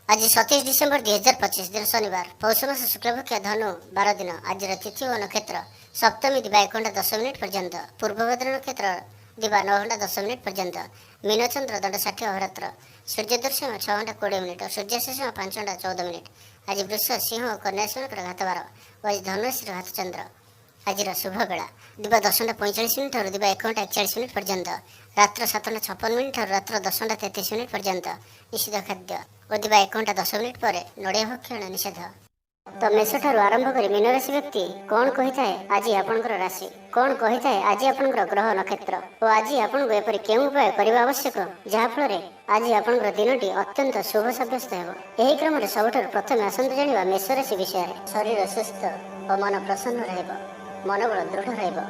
आज 27 डिसेम्बर 2025 दिन शनिवार पौष मास शुक्लपक्ष धनु 12 दिन आज तिथि और नक्षत्र सप्तमी दिवा 1 घंटा 10 मिनिट पर्यंत पूर्वभद्र नक्षत्र दिवा 9 घंटा 10 मिनिट पर्यंत मीनचंद्र दंड 60 अहोरात्र सूर्यदर्शन 6 घंटा 20 मिनिट और सूर्याशेषण 5 घंटा 14 मिनिट आज वृष सिंह और कन्या राशि घातवार और आज धनुराशि घातचंद्र आज शुभ बेला दिवा 10 घंटा 45 मिनिट और दिवा 1 घंटा 41 मिनिट पर्यंत रात्र 7 घंटा 56 मिनिट और रात्र 10 घंटा 33 मिनिट पर्यंत निषिद्ध खाद्य और दिवा 1 घंटा 10 मिनिट पर नड़िया भक्षण निषेध। तो मेष ठारू आरंभ कर मीन राशि व्यक्ति कौन कही थाए आज आपनकर राशि कौन कही थाए आज आपनकर ग्रह नक्षत्र और आज आपनको एपरि केउं उपाय करबा आवश्यक जहा फल रे आज आपनकर दिनटी अत्यंत शुभ साब्यस्त हेबो। एही क्रम रे सबठारु प्रथमे आसंत जानिबा मेष राशि विषय शरीर सुस्थ और मन प्रसन्न रहइबो मनोबल दृढ़ रहइबो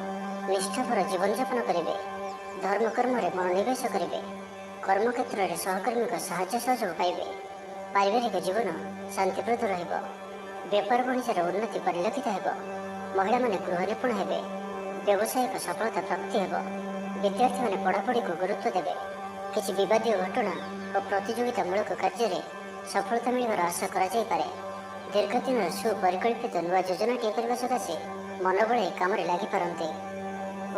निष्ठापर जीवन यापन करिवे धर्म कर्म रे मनोनिवेश करिवे कर्म क्षेत्र रे सहकर्मी को साहाय्य सहयोग पाइबे पारिवारिक जीवन शांतिप्रद रहइबो व्यापार वाणिज्यर उन्नति परिलक्षित हेब महिला माने गृह निपुण हेबे व्यावसायिक सफलता प्राप्ति हेब विद्यार्थी माने पढ़ापढ़ी को गुरुत्व देवे किसी विवादीय घटना और प्रतियोगितामूलक कार्य में सफलता मिलवार आशा करा जाय पारे दीर्घ दिन सुपरिकल्पित नुआ योजनाटी करने सकाशे मनोबल काम लगी पारते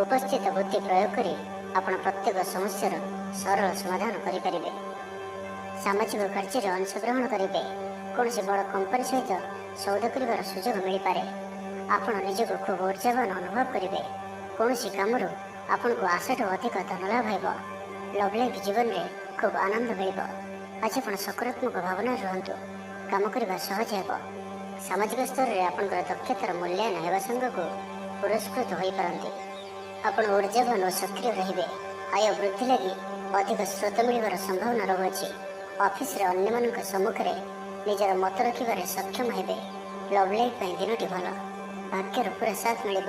उपस्थित बुद्धि प्रयोग करी आपण प्रत्येक समस्यार सरल समाधान करें सामाजिक कार्य में अंशग्रहण करेंगे कौन से बड़ कंपनी सहित सौदा कर सुजोग मिल पारे आपण निजक खूब ऊर्जावान अनुभव करेंगे कौन सी कम आपण को आशाठू अधिक धन लाभ हो लव लाइफ जीवन में खूब आनंद मिल आज आप सकारात्मक भावना रुहतु काम करने सहज हो सामाजिक स्तर में आपंकर दक्षतार मूल्यांकन होगा संग को पुरस्कृत हो पारती आपण ऊर्जावान और सक्रिय रे आय वृद्धि लगी अधिक स्रोत मिलवार संभावना रहुछि ऑफिस रे अन्य मानक सम्मुख रे निजर मत रखिबारे सक्षम हेबे लव लाइफ दिनटी भल भाग्यर पूरा साथ मिल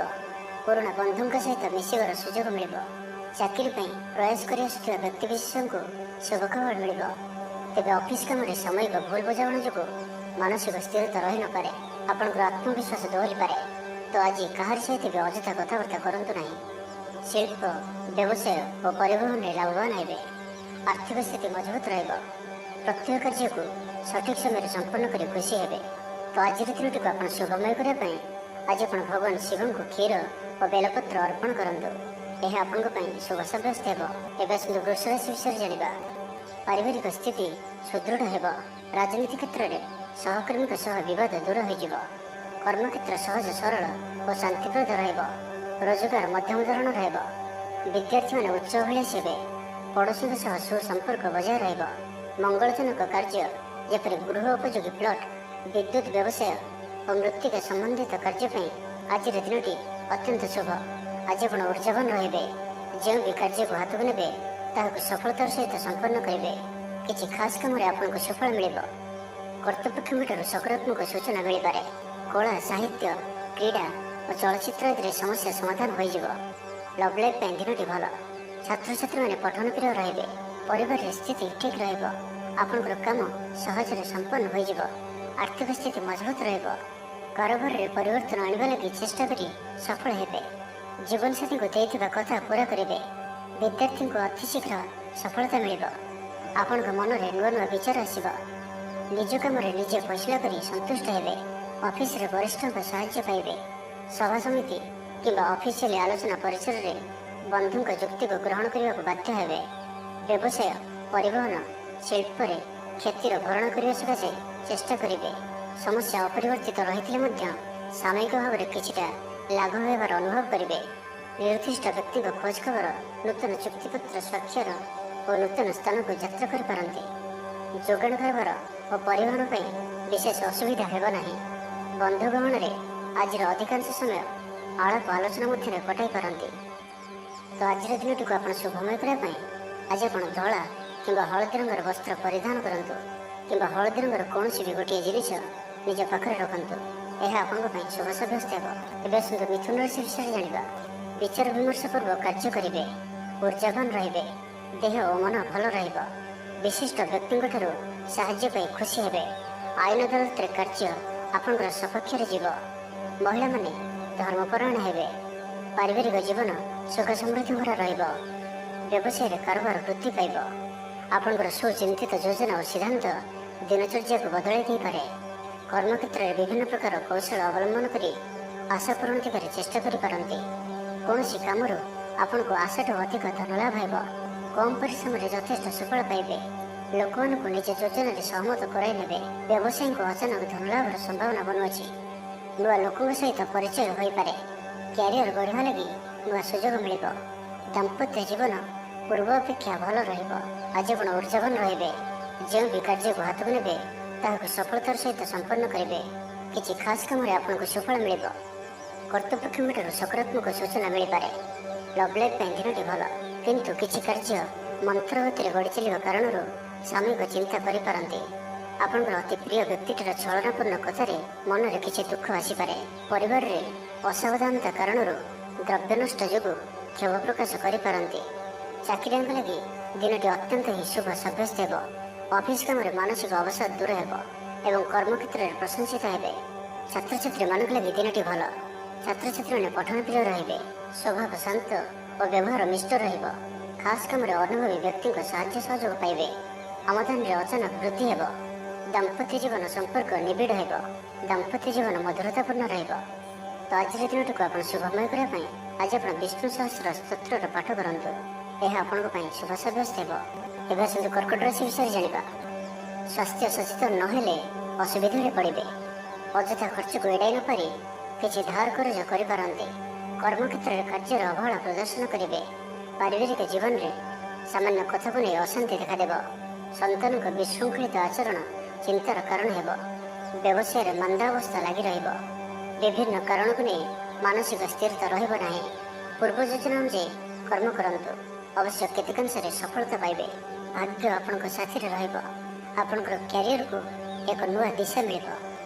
पुराणा बंधुओं सहित मिशिबार सुजोग मिल चाकरी प्रयास कर व्यक्तिविशेष को शुभ खबर मिल तेज ऑफिस काम सामयिक भूल बुझाण जो मानसिक स्थिरता रही न पारे आपंकर आत्मविश्वास दोहरी पारे तो आज कहार सहित भी अଯଥା कथबार्ता करंतु नहीं शिल्प व्यवसाय और परिवहन में लाभवान हेबे आर्थिक स्थिति मजबूत रहिबो प्रत्येक कार्य को सठिक समय संपन्न कर खुशी हेबे तो आज दिन को आप शुभमय करने आज आप भगवान शिव को क्षीर और बेलपत्र अर्पण करंतु यह आपंक शुभ साब्यस्त हेबो। एवं वृष राशि विषय जानिबा पारिवारिक स्थिति सुदृढ़ हेबो राजनीति क्षेत्र में सहकर्मी सह विवाद दूर हो कर्म क्षेत्र सहज सरल और शांतिप्रद रहिबो रोजगार मध्यम धरण रहिबो विद्यार्थी माने उच्च अभिलाषी हेबे पड़ोशी सह सुसंपर्क बजाय रहिबो मंगलजनक कार्य जेपरि गृह उपयोगी प्लॉट विद्युत व्यवसाय और मृत्तिका संबंधित कार्य आज दिनटी अत्यंत शुभ आज आप ऊर्जावान रे जो भी कार्य को हाथ को ने ताकू सफलतार सहित संपन्न करेंगे किसी खास कम आपको सफल मिल कर्तृपक्ष सकारात्मक सूचना मिल पारे कला साहित्य क्रीड़ा और चलचित्र आदि समस्या समाधान हो लव लाइफ दिनटी भल छात्र छात्री मैंने पठन प्रिय रे परिवार स्थिति ठीक रपर कम सहज संपन्न हो आर्थिक स्थिति मजबूत कारोबार में परिवर्तन आने लगी चेष्टा करी सफल हेबे जीवन साथी को देइथिबा कथा पूरा करेंगे विद्यार्थी को अतिशीघ्र सफलता मिल आपण मन में नुआ नुआ विचार आसब निज कम निजे फैसला कर संतुष्ट हेबे ऑफिस रे वरिष्ठों का साहाय्य पाइबे सभा समिति किंबा ऑफिशियल आलोचना परिसर रे बंधुओं युक्ति को ग्रहण करने को बाध्य हेबे व्यवसाय परिवहन शिल्प रे क्षतिर भरण करने सकाशे चेष्टा करेंगे समस्या अपरिवर्तित रही सामयिक भाव में किछिटा लाभ होबार अनुभव करेंगे निर्दिष्ट व्यक्ति को खोज खबर नूतन चुक्तिपत्र स्वाक्षर और नूतन स्थान को यात्रा कर पारती जोगाण कारोबार और परिवहन पर विशेष असुविधा हेब नहीं बंधु गहन में आज अधिकांश समय आलाप आलोचना मध्य कटाई पारती तो आज दिन को आप शुभमय करने आज आप धला कि हलदी रंगर वस्त्र परिधान करूँ कि हलदी रंगर कौन भी गोटे जिनिस निज पाखे रखु यह आप शुभ साब्यस्त हो। मिथुन राशि विषय जाना विचार विमर्श पूर्वक कार्य करेंगे ऊर्जावान रे देह और मन भल विशिष्ट व्यक्ति साहाय्य खुशी हेबे आईन अदालत कार्य आपंकर सपक्ष जीव महिला माने धर्मपरायण हेबे पारिवारिक जीवन सुख समृद्धि भरा व्यवसाय कारोबार वृद्धि पाइब आपंकर सुचिंतित योजना और सिद्धांत ଦିନଚର୍ଯ୍ୟାକୁ ବଦଳାଇ ଦେଇପାରେ। କର୍ମକ୍ଷେତ୍ରରେ ବିଭିନ୍ନ ପ୍ରକାର କୌଶଳ ଅବଲମ୍ବନ କରି ଆଶା ପୂରଣ ଦିଗରେ ଚେଷ୍ଟା କରିପାରନ୍ତି। କୌଣସି କାମରୁ ଆପଣଙ୍କୁ ଆଶାଠୁ ଅଧିକ ଧନ ଲାଭ ହେବ। କମ୍ ପରିଶ୍ରମରେ ଯଥେଷ୍ଟ ସୁଫଳ ପାଇବେ। ଲୋକମାନଙ୍କୁ ନିଜ ଯୋଜନାରେ ସହମତ କରାଇ ନେବେ। ବ୍ୟବସାୟୀଙ୍କୁ ଅଚାନକ ଧନ ଲାଭର ସମ୍ଭାବନା ବନୁଅଛି। ନୂଆ ଲୋକଙ୍କ ସହିତ ପରିଚୟ ହୋଇପାରେ। କ୍ୟାରିୟର ଗଢ଼ିବା ଲାଗି ନୂଆ ସୁଯୋଗ ମିଳିବ। ଦାମ୍ପତ୍ୟ ଜୀବନ ପୂର୍ବ ଅପେକ୍ଷା ଭଲ ରହିବ। ଆଜି ଆପଣ ଉର୍ଜାବାନ ରହିବେ। ଯେଉଁ ବି କାର୍ଯ୍ୟକୁ ହାତକୁ ନେବେ ତାହାକୁ ସଫଳତାର ସହିତ ସମ୍ପନ୍ନ କରିବେ। କିଛି ଖାସ୍ କାମରେ ଆପଣଙ୍କୁ ସୁଫଳ ମିଳିବ। କର୍ତ୍ତୃପକ୍ଷଙ୍କଠାରୁ ସକାରାତ୍ମକ ସୂଚନା ମିଳିପାରେ। ଲଭ୍ ଲାଇଫ୍ ପାଇଁ ଦିନଟି ଭଲ, କିନ୍ତୁ କିଛି କାର୍ଯ୍ୟ ମନ୍ଥର ଗତିରେ ଗଡ଼ି ଚାଲିବା କାରଣରୁ ସାମୟିକ ଚିନ୍ତା କରିପାରନ୍ତି। ଆପଣଙ୍କର ଅତି ପ୍ରିୟ ବ୍ୟକ୍ତିଠାର ଛଳନାପୂର୍ଣ୍ଣ କଥାରେ ମନରେ କିଛି ଦୁଃଖ ଆସିପାରେ। ପରିବାରରେ ଅସାବଧାନତା କାରଣରୁ ଦ୍ରବ୍ୟ ନଷ୍ଟ ଯୋଗୁଁ କ୍ଷୋଭ ପ୍ରକାଶ କରିପାରନ୍ତି। ଚାକିରିଆଙ୍କ ଲାଗି ଦିନଟି ଅତ୍ୟନ୍ତ ହିଁ ଶୁଭ ସାବ୍ୟସ୍ତ ହେବ। ଅଫିସ୍ କାମରେ ମାନସିକ ଅବସାଦ ଦୂର ହେବ ଏବଂ କର୍ମକ୍ଷେତ୍ରରେ ପ୍ରଶଂସିତ ହେବେ। ଛାତ୍ରଛାତ୍ରୀମାନଙ୍କ ଲାଗି ଦିନଟି ଭଲ। ଛାତ୍ରଛାତ୍ରୀମାନେ ପଠନ ପ୍ରିୟ ରହିବେ। ସ୍ୱଭାବ ଶାନ୍ତ ଓ ବ୍ୟବହାର ମିଷ୍ଟ ରହିବ। ଖାସ୍ କାମରେ ଅନୁଭବୀ ବ୍ୟକ୍ତିଙ୍କ ସାହାଯ୍ୟ ସହଯୋଗ ପାଇବେ। ଆମଦାନୀରେ ଅଚାନକ ବୃଦ୍ଧି ହେବ। ଦାମ୍ପତ୍ୟ ଜୀବନ ସମ୍ପର୍କ ନିବିଡ଼ ହେବ। ଦାମ୍ପତ୍ୟ ଜୀବନ ମଧୁରତାପୂର୍ଣ୍ଣ ରହିବ। ତ ଆଜିର ଦିନଟିକୁ ଆପଣ ଶୁଭମୟ କରିବା ପାଇଁ ଆଜି ଆପଣ ବିଷ୍ଣୁ ସହସ୍ର ସ୍ତୋତ୍ରର ପାଠ କରନ୍ତୁ। ଏହା ଆପଣଙ୍କ ପାଇଁ ଶୁଭ ସାବ୍ୟସ୍ତ ହେବ। ଏବେ ଆସନ୍ତୁ କର୍କଟ ରାଶି ବିଷୟରେ ଜାଣିବା। ସ୍ୱାସ୍ଥ୍ୟ ସଚେତନ ନହେଲେ ଅସୁବିଧାରେ ପଡ଼ିବେ। ଅଯଥା ଖର୍ଚ୍ଚକୁ ଏଡ଼ାଇ ନପାରି କିଛି ଧାର କରଜ କରିପାରନ୍ତି। କର୍ମକ୍ଷେତ୍ରରେ କାର୍ଯ୍ୟର ଅବହେଳା ପ୍ରଦର୍ଶନ କରିବେ। ପାରିବାରିକ ଜୀବନରେ ସାମାନ୍ୟ କଥାକୁ ନେଇ ଅଶାନ୍ତି ଦେଖାଦେବ। ସନ୍ତାନଙ୍କ ବିଶୃଙ୍ଖଳିତ ଆଚରଣ ଚିନ୍ତାର କାରଣ ହେବ। ବ୍ୟବସାୟରେ ମାନ୍ଦାବସ୍ଥା ଲାଗି ରହିବ। ବିଭିନ୍ନ କାରଣକୁ ନେଇ ମାନସିକ ସ୍ଥିରତା ରହିବ ନାହିଁ। ପୂର୍ବ ଯୋଜନା ଅନୁଯାୟୀ କର୍ମ କରନ୍ତୁ। ଅବଶ୍ୟ କେତେକାଂଶରେ ସଫଳତା ପାଇବେ। ଭାଗ୍ୟ ଆପଣଙ୍କ ସାଥିରେ ରହିବ। ଆପଣଙ୍କର କ୍ୟାରିୟରକୁ ଏକ ନୂଆ ଦିଶା ମିଳିବ।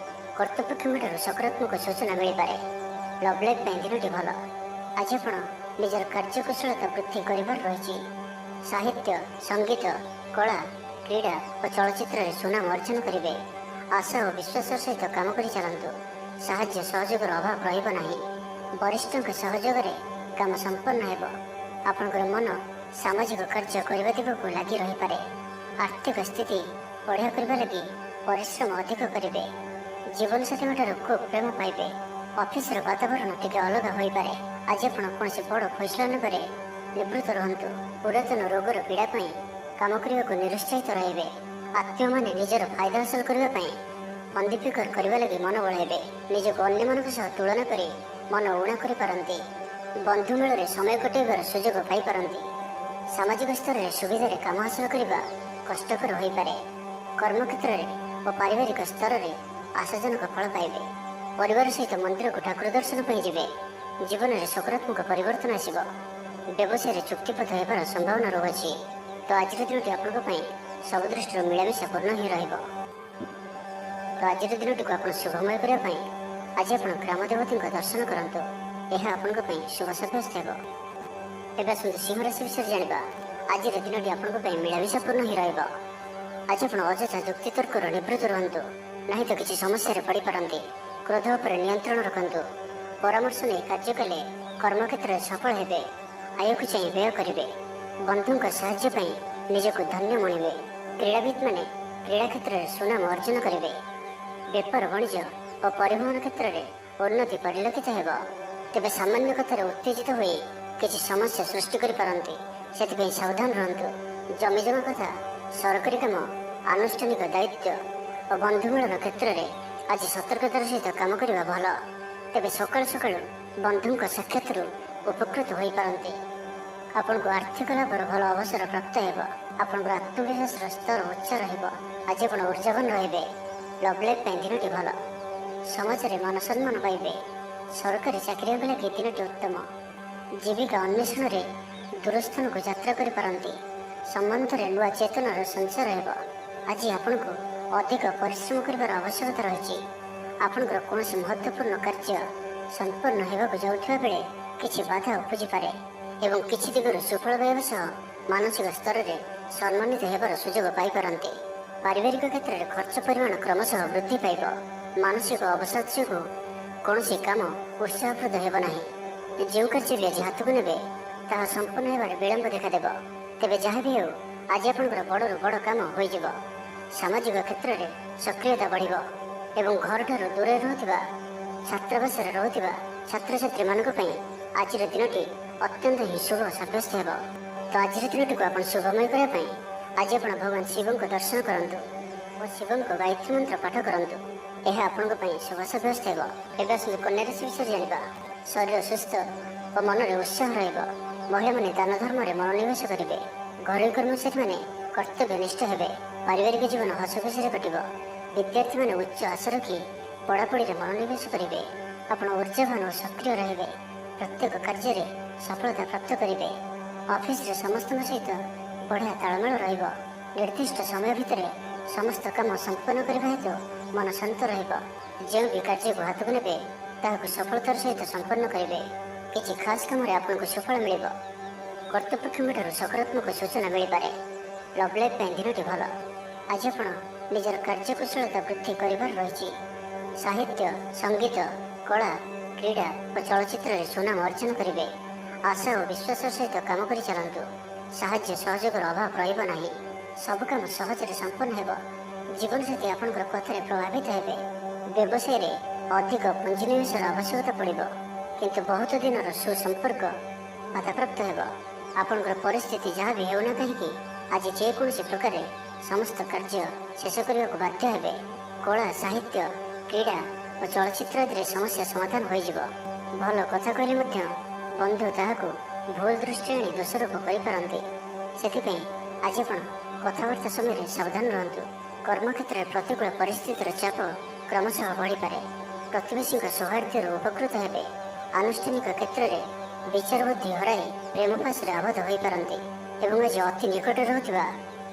କର୍ତ୍ତୃପକ୍ଷଙ୍କଠାରୁ ସକାରାତ୍ମକ ସୂଚନା ମିଳିପାରେ। ଲଭ୍ ଲାଇଫ୍ ପାଇଁ ଦିନଟି ଭଲ। ଆଜି ଆପଣ ନିଜର କାର୍ଯ୍ୟକୁଶଳତା ବୃଦ୍ଧି କରିବାର ରହିଛି। ସାହିତ୍ୟ, ସଙ୍ଗୀତ, କଳା, କ୍ରୀଡ଼ା ଓ ଚଳଚ୍ଚିତ୍ରରେ ସୁନାମ ଅର୍ଜନ କରିବେ। ଆଶା ଓ ବିଶ୍ୱାସର ସହିତ କାମ କରି ଚାଲନ୍ତୁ। ସାହାଯ୍ୟ ସହଯୋଗର ଅଭାବ ରହିବ ନାହିଁ। ବରିଷ୍ଠଙ୍କ ସହଯୋଗରେ କାମ ସମ୍ପନ୍ନ ହେବ। ଆପଣଙ୍କର ମନ ସାମାଜିକ କାର୍ଯ୍ୟ କରିବା ଦିଗକୁ ଲାଗି ରହିପାରେ। ଆର୍ଥିକ ସ୍ଥିତି ବଢ଼ିଆ କରିବା ଲାଗି ପରିଶ୍ରମ ଅଧିକ କରିବେ। ଜୀବନସାଥୀଙ୍କଠାରୁ ଖୁବ୍ ପ୍ରେମ ପାଇବେ। ଅଫିସର ବାତାବରଣ ଟିକେ ଅଲଗା ହୋଇପାରେ। ଆଜି ଆପଣ କୌଣସି ବଡ଼ ଫଇସଲା ନେବାରେ ନିବୃତ୍ତ ରୁହନ୍ତୁ। ପୁରାତନ ରୋଗର ପୀଡ଼ା ପାଇଁ କାମ କରିବାକୁ ନିରୁତ୍ସାହିତ ରହିବେ। ଆତ୍ମୀୟମାନେ ନିଜର ଫାଇଦା ହାସଲ କରିବା ପାଇଁ ଫନ୍ଦିଫିକର କରିବା ଲାଗି ମନ ବଳାଇବେ। ନିଜକୁ ଅନ୍ୟମାନଙ୍କ ସହ ତୁଳନା କରି ମନ ଊଣା କରିପାରନ୍ତି। ବନ୍ଧୁ ମେଳରେ ସମୟ କଟାଇବାର ସୁଯୋଗ ପାଇପାରନ୍ତି। ସାମାଜିକ ସ୍ତରରେ ସୁବିଧାରେ କାମ ହାସଲ କରିବା କଷ୍ଟକର ହୋଇପାରେ। କର୍ମକ୍ଷେତ୍ରରେ ଓ ପାରିବାରିକ ସ୍ତରରେ ଆଶାଜନକ ଫଳ ପାଇବେ। ପରିବାର ସହିତ ମନ୍ଦିରକୁ ଠାକୁର ଦର୍ଶନ ପାଇଁ ଯିବେ। ଜୀବନରେ ସକାରାତ୍ମକ ପରିବର୍ତ୍ତନ ଆସିବ। ବ୍ୟବସାୟରେ ଚୁକ୍ତିପଥ ହେବାର ସମ୍ଭାବନା ରହୁଅଛି। ତ ଆଜିର ଦିନଟି ଆପଣଙ୍କ ପାଇଁ ସବୁ ଦୃଷ୍ଟିରୁ ମିଳାମିଶା ପୂର୍ଣ୍ଣ ହିଁ ରହିବ। ତ ଆଜିର ଦିନଟିକୁ ଆପଣ ଶୁଭମୟ କରିବା ପାଇଁ ଆଜି ଆପଣ ଗ୍ରାମ ଦେବତୀଙ୍କ ଦର୍ଶନ କରନ୍ତୁ। ଏହା ଆପଣଙ୍କ ପାଇଁ ଶୁଭ ସାବ୍ୟସ୍ତ ହେବ। ଏବେ ଆସନ୍ତୁ ସିଂହ ରାଶି ବିଷୟରେ ଜାଣିବା। ଆଜିର ଦିନଟି ଆପଣଙ୍କ ପାଇଁ ମିଳାମିଶା ପୂର୍ଣ୍ଣ ହିଁ ରହିବ। ଆଜି ଆପଣ ଅଯଥା ଯୁକ୍ତିତର୍କରୁ ନିବୃତ୍ତ ରୁହନ୍ତୁ, ନାହିଁ ତ କିଛି ସମସ୍ୟାରେ ପଡ଼ିପାରନ୍ତି। କ୍ରୋଧ ଉପରେ ନିୟନ୍ତ୍ରଣ ରଖନ୍ତୁ। ପରାମର୍ଶ ନେଇ କାର୍ଯ୍ୟ କଲେ କର୍ମକ୍ଷେତ୍ରରେ ସଫଳ ହେବେ। ଆୟକୁ ଚାହିଁ ବ୍ୟୟ କରିବେ। ବନ୍ଧୁଙ୍କ ସାହାଯ୍ୟ ପାଇଁ ନିଜକୁ ଧନ୍ୟ ମଣିବେ। କ୍ରୀଡ଼ାବିତ୍ମାନେ କ୍ରୀଡ଼ା କ୍ଷେତ୍ରରେ ସୁନାମ ଅର୍ଜନ କରିବେ। ବେପାର ବାଣିଜ୍ୟ ଓ ପରିବହନ କ୍ଷେତ୍ରରେ ଉନ୍ନତି ପରିଲକ୍ଷିତ ହେବ। ତେବେ ସାମାନ୍ୟ କଥାରେ ଉତ୍ତେଜିତ ହୋଇ କିଛି ସମସ୍ୟା ସୃଷ୍ଟି କରିପାରନ୍ତି। ସେଥିପାଇଁ ସାବଧାନ ରୁହନ୍ତୁ। ଜମିଜମା କଥା, ସରକାରୀ କାମ, ଆନୁଷ୍ଠାନିକ ଦାୟିତ୍ୱ ଓ ବନ୍ଧୁ ମିଳନ କ୍ଷେତ୍ରରେ ଆଜି ସତର୍କତାର ସହିତ କାମ କରିବା ଭଲ। ତେବେ ସକାଳୁ ସକାଳୁ ବନ୍ଧୁଙ୍କ ସାକ୍ଷାତରୁ ଉପକୃତ ହୋଇପାରନ୍ତି। ଆପଣଙ୍କୁ ଆର୍ଥିକ ଲାଭର ଭଲ ଅବସର ପ୍ରାପ୍ତ ହେବ। ଆପଣଙ୍କର ଆତ୍ମବିଶ୍ୱାସର ସ୍ତର ଉଚ୍ଚ ରହିବ। ଆଜି ଆପଣ ଉର୍ଜାବାନ ରହିବେ। ଲଭ୍ ଲାଇଫ୍ ପାଇଁ ଦିନଟି ଭଲ। ସମାଜରେ ମାନ ସମ୍ମାନ ପାଇବେ। ସରକାରୀ ଚାକିରିଆଙ୍କ ଲାଗି ଦିନଟି ଉତ୍ତମ। ଜୀବିକା ଅନ୍ୱେଷଣରେ ଦୂରସ୍ଥାନକୁ ଯାତ୍ରା କରିପାରନ୍ତି। ସମ୍ବନ୍ଧରେ ନୂଆ ଚେତନାର ସଞ୍ଚାର ହେବ। ଆଜି ଆପଣଙ୍କୁ ଅଧିକ ପରିଶ୍ରମ କରିବାର ଆବଶ୍ୟକତା ରହିଛି। ଆପଣଙ୍କର କୌଣସି ମହତ୍ତ୍ୱପୂର୍ଣ୍ଣ କାର୍ଯ୍ୟ ସମ୍ପନ୍ନ ହେବାକୁ ଯାଉଥିବା ବେଳେ କିଛି ବାଧା ଉପୁଜିପାରେ ଏବଂ କିଛି ଦିଗରୁ ସୁଫଳ ପାଇବା ସହ ମାନସିକ ସ୍ତରରେ ସମ୍ମାନିତ ହେବାର ସୁଯୋଗ ପାଇପାରନ୍ତି। ପାରିବାରିକ କ୍ଷେତ୍ରରେ ଖର୍ଚ୍ଚ ପରିମାଣ କ୍ରମଶଃ ବୃଦ୍ଧି ପାଇବ। ମାନସିକ ଅବସାଦ ଯୋଗୁଁ କୌଣସି କାମ ଉତ୍ସାହପ୍ରଦ ହେବ ନାହିଁ। ଯେଉଁ କାର୍ଯ୍ୟ ବି ଆଜି ହାତକୁ ନେବେ ତାହା ସମ୍ପୂର୍ଣ୍ଣ ହେବାରେ ବିଳମ୍ବ ଦେଖାଦେବ। ତେବେ ଯାହା ବି ହେଉ ଆଜି ଆପଣଙ୍କର ବଡ଼ରୁ ବଡ଼ କାମ ହୋଇଯିବ। ସାମାଜିକ କ୍ଷେତ୍ରରେ ସକ୍ରିୟତା ବଢ଼ିବ ଏବଂ ଘରଠାରୁ ଦୂରରେ ରହୁଥିବା ଛାତ୍ରାବାସରେ ରହୁଥିବା ଛାତ୍ରଛାତ୍ରୀମାନଙ୍କ ପାଇଁ ଆଜିର ଦିନଟି ଅତ୍ୟନ୍ତ ହିଁ ଶୁଭ ସାବ୍ୟସ୍ତ ହେବ। ତ ଆଜିର ଦିନଟିକୁ ଆପଣ ଶୁଭମୟ କରିବା ପାଇଁ ଆଜି ଆପଣ ଭଗବାନ ଶିବଙ୍କ ଦର୍ଶନ କରନ୍ତୁ ଓ ଶିବଙ୍କ ଗାୟତ୍ରୀ ମନ୍ତ୍ର ପାଠ କରନ୍ତୁ। ଏହା ଆପଣଙ୍କ ପାଇଁ ଶୁଭ ସାବ୍ୟସ୍ତ ହେବ। ଏବେ ଆସନ୍ତୁ କନ୍ୟା ରାଶି ବିଷୟରେ ଜାଣିବା। ଶରୀର ସୁସ୍ଥ ଓ ମନରେ ଉତ୍ସାହ ରହିବ। ମହିଳାମାନେ ଦାନ ଧର୍ମରେ ମନୋନିବେଶ କରିବେ। ଘରୋଇ କର୍ମଚାରୀମାନେ କର୍ତ୍ତବ୍ୟନିଷ୍ଠ ହେବେ। ପାରିବାରିକ ଜୀବନ ହସଖୁସିରେ କଟିବ। ବିଦ୍ୟାର୍ଥୀମାନେ ଉଚ୍ଚ ଆଶା ରଖି ପଢ଼ାପଢ଼ିରେ ମନୋନିବେଶ କରିବେ। ଆପଣ ଉର୍ଜାବାନ ଓ ସକ୍ରିୟ ରହିବେ। ପ୍ରତ୍ୟେକ କାର୍ଯ୍ୟରେ ସଫଳତା ପ୍ରାପ୍ତ କରିବେ। ଅଫିସରେ ସମସ୍ତଙ୍କ ସହିତ ବଢ଼ିଆ ତାଳମେଳ ରହିବ। ନିର୍ଦ୍ଦିଷ୍ଟ ସମୟ ଭିତରେ ସମସ୍ତ କାମ ସମ୍ପନ୍ନ କରିବା ହେତୁ ମନ ଶାନ୍ତ ରହିବ। ଯେଉଁ ବି କାର୍ଯ୍ୟକୁ ହାତକୁ ନେବେ ତାହାକୁ ସଫଳତାର ସହିତ ସମ୍ପନ୍ନ କରିବେ। କିଛି ଖାସ୍ କାମରେ ଆପଣଙ୍କୁ ସୁଫଳ ମିଳିବ। କର୍ତ୍ତୃପକ୍ଷଙ୍କଠାରୁ ସକାରାତ୍ମକ ସୂଚନା ମିଳିପାରେ। ଲଭ୍ ଲାଇଫ୍ ପାଇଁ ଦିନଟି ଭଲ। ଆଜି ଆପଣ ନିଜର କାର୍ଯ୍ୟକୁଶଳତା ବୃଦ୍ଧି କରିବାର ରହିଛି। ସାହିତ୍ୟ, ସଙ୍ଗୀତ, କଳା, କ୍ରୀଡ଼ା ଓ ଚଳଚ୍ଚିତ୍ରରେ ସୁନାମ ଅର୍ଜନ କରିବେ। ଆଶା ଓ ବିଶ୍ୱାସର ସହିତ କାମ କରି ଚାଲନ୍ତୁ। ସାହାଯ୍ୟ ସହଯୋଗର ଅଭାବ ରହିବ ନାହିଁ। ସବୁ କାମ ସହଜରେ ସମ୍ପନ୍ନ ହେବ। ଜୀବନସାଥୀ ଆପଣଙ୍କର କଥାରେ ପ୍ରଭାବିତ ହେବେ। ବ୍ୟବସାୟରେ ଅଧିକ ପୁଞ୍ଜିନିବେଶର ଆବଶ୍ୟକତା ପଡ଼ିବ, କିନ୍ତୁ ବହୁତ ଦିନର ସୁସମ୍ପର୍କ ବାଧାପ୍ରାପ୍ତ ହେବ। ଆପଣଙ୍କର ପରିସ୍ଥିତି ଯାହା ବି ହେଉନା କାହିଁକି ଆଜି ଯେକୌଣସି ପ୍ରକାରେ ସମସ୍ତ କାର୍ଯ୍ୟ ଶେଷ କରିବାକୁ ବାଧ୍ୟ ହେବେ। କଳା, ସାହିତ୍ୟ, କ୍ରୀଡ଼ା ଓ ଚଳଚ୍ଚିତ୍ର ଆଦିରେ ସମସ୍ୟା ସମାଧାନ ହୋଇଯିବ। ଭଲ କଥା କହିଲେ ମଧ୍ୟ ବନ୍ଧୁ ତାହାକୁ ଭୁଲ ଦୃଷ୍ଟି ଆଣି ଦୋଷାରୋପ କରିପାରନ୍ତି। ସେଥିପାଇଁ ଆଜି ଆପଣ କଥାବାର୍ତ୍ତା ସମୟରେ ସାବଧାନ ରୁହନ୍ତୁ। କର୍ମକ୍ଷେତ୍ରରେ ପ୍ରତିକୂଳ ପରିସ୍ଥିତିର ଚାପ କ୍ରମଶଃ ବଢ଼ିପାରେ। ପ୍ରତିବେଶୀଙ୍କ ସୌହାର୍ଦ୍ଦ୍ୟରୁ ଉପକୃତ ହେବେ। ଆନୁଷ୍ଠାନିକ କ୍ଷେତ୍ରରେ ବିଚାର ବୁଦ୍ଧି ହରାଇ ପ୍ରେମ ପାଶରେ ଆବଦ୍ଧ ହୋଇପାରନ୍ତି ଏବଂ ଆଜି ଅତି ନିକଟରେ ରହୁଥିବା